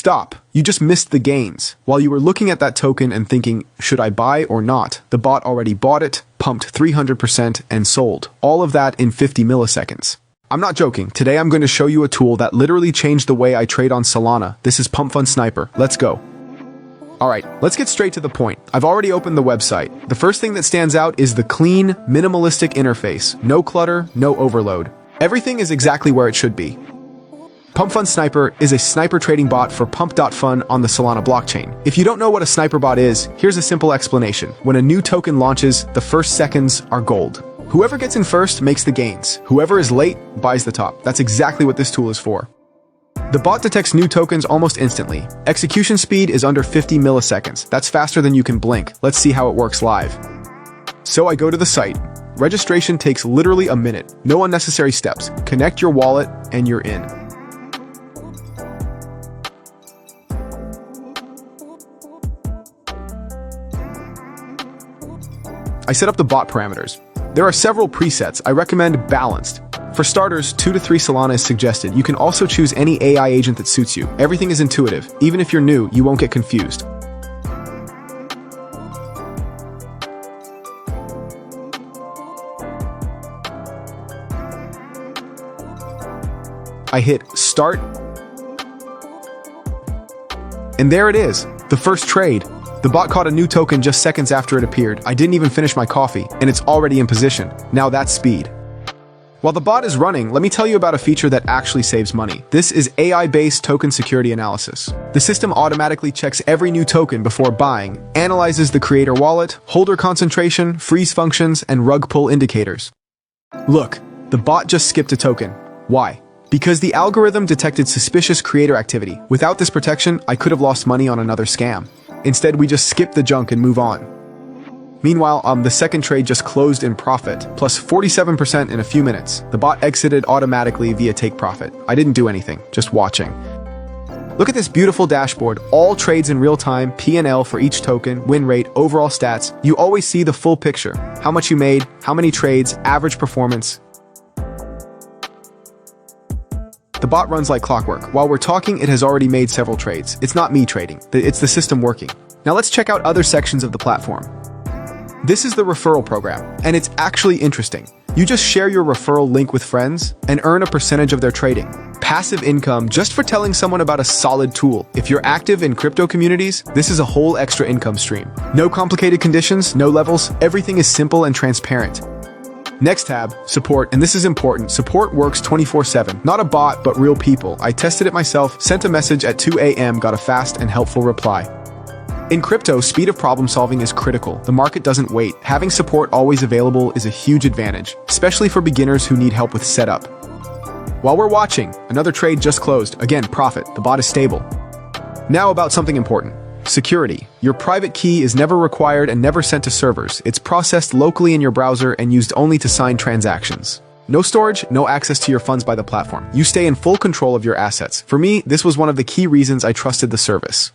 Stop. You just missed the gains. While you were looking at that token and thinking, should I buy or not? The bot already bought it, pumped 300%, and sold. All of that in 50 milliseconds. I'm not joking. Today I'm going to show you a tool that literally changed the way I trade on Solana. This is PumpFun Sniper. Let's go. Alright, let's get straight to the point. I've already opened the website. The first thing that stands out is the clean, minimalistic interface. No clutter, no overload. Everything is exactly where it should be. PumpFun Sniper is a sniper trading bot for pump.fun on the Solana blockchain. If you don't know what a sniper bot is, here's a simple explanation. When a new token launches, the first seconds are gold. Whoever gets in first makes the gains. Whoever is late buys the top. That's exactly what this tool is for. The bot detects new tokens almost instantly. Execution speed is under 50 milliseconds. That's faster than you can blink. Let's see how it works live. So I go to the site. Registration takes literally a minute. No unnecessary steps. Connect your wallet and you're in. I set up the bot parameters. There are several presets. I recommend balanced. For starters, 2 to 3 Solana is suggested. You can also choose any AI agent that suits you. Everything is intuitive. Even if you're new, you won't get confused. I hit start. And there it is, the first trade. The bot caught a new token just seconds after it appeared. I didn't even finish my coffee, and it's already in position. Now that's speed. While the bot is running, let me tell you about a feature that actually saves money. This is AI-based token security analysis. The system automatically checks every new token before buying, analyzes the creator wallet, holder concentration, freeze functions, and rug pull indicators. Look, the bot just skipped a token. Why? Because the algorithm detected suspicious creator activity. Without this protection, I could have lost money on another scam. Instead, we just skip the junk and move on. Meanwhile, the second trade just closed in profit, plus 47% in a few minutes. The bot exited automatically via take profit. I didn't do anything, just watching. Look at this beautiful dashboard. All trades in real time, P&L for each token, win rate, overall stats. You always see the full picture. How much you made, how many trades, average performance. The bot runs like clockwork. While we're talking, it has already made several trades. It's not me trading. It's the system working. Now let's check out other sections of the platform. This is the referral program, and it's actually interesting. You just share your referral link with friends and earn a percentage of their trading. Passive income just for telling someone about a solid tool. If you're active in crypto communities, this is a whole extra income stream. No complicated conditions, no levels, everything is simple and transparent. Next tab, support, and this is important. Support works 24/7. Not a bot, but real people. I tested it myself, sent a message at 2 a.m., got a fast and helpful reply. In crypto, speed of problem solving is critical. The market doesn't wait. Having support always available is a huge advantage, especially for beginners who need help with setup. While we're watching, another trade just closed. Again, profit. The bot is stable. Now about something important. Security. Your private key is never required and never sent to servers. It's processed locally in your browser and used only to sign transactions. No storage, no access to your funds by the platform. You stay in full control of your assets. For me, this was one of the key reasons I trusted the service.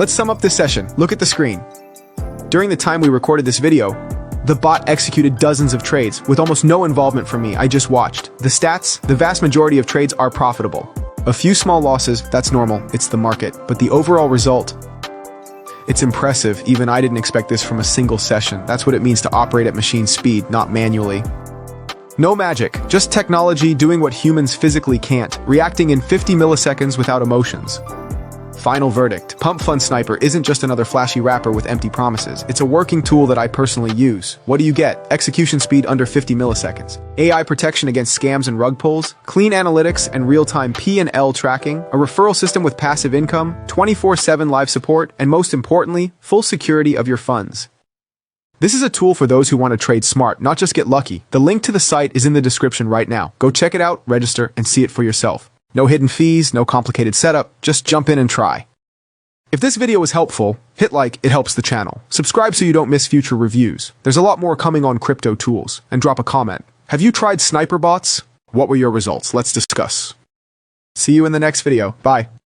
Let's sum up this session. Look at the screen. During the time we recorded this video, the bot executed dozens of trades with almost no involvement from me. I just watched. The stats, the vast majority of trades are profitable. A few small losses, that's normal, it's the market. But the overall result, it's impressive. Even I didn't expect this from a single session. That's what it means to operate at machine speed, not manually. No magic, just technology doing what humans physically can't, reacting in 50 milliseconds without emotions. Final verdict, PumpFun Sniper isn't just another flashy wrapper with empty promises. It's a working tool that I personally use. What do you get? Execution speed under 50 milliseconds. AI protection against scams and rug pulls, clean analytics and real-time P&L tracking, a referral system with passive income, 24/7 live support, and most importantly, full security of your funds. This is a tool for those who want to trade smart, not just get lucky. The link to the site is in the description right now. Go check it out, register, and see it for yourself. No hidden fees, no complicated setup, just jump in and try. If this video was helpful, hit like, it helps the channel. Subscribe so you don't miss future reviews. There's a lot more coming on crypto tools. And drop a comment. Have you tried sniper bots? What were your results? Let's discuss. See you in the next video. Bye.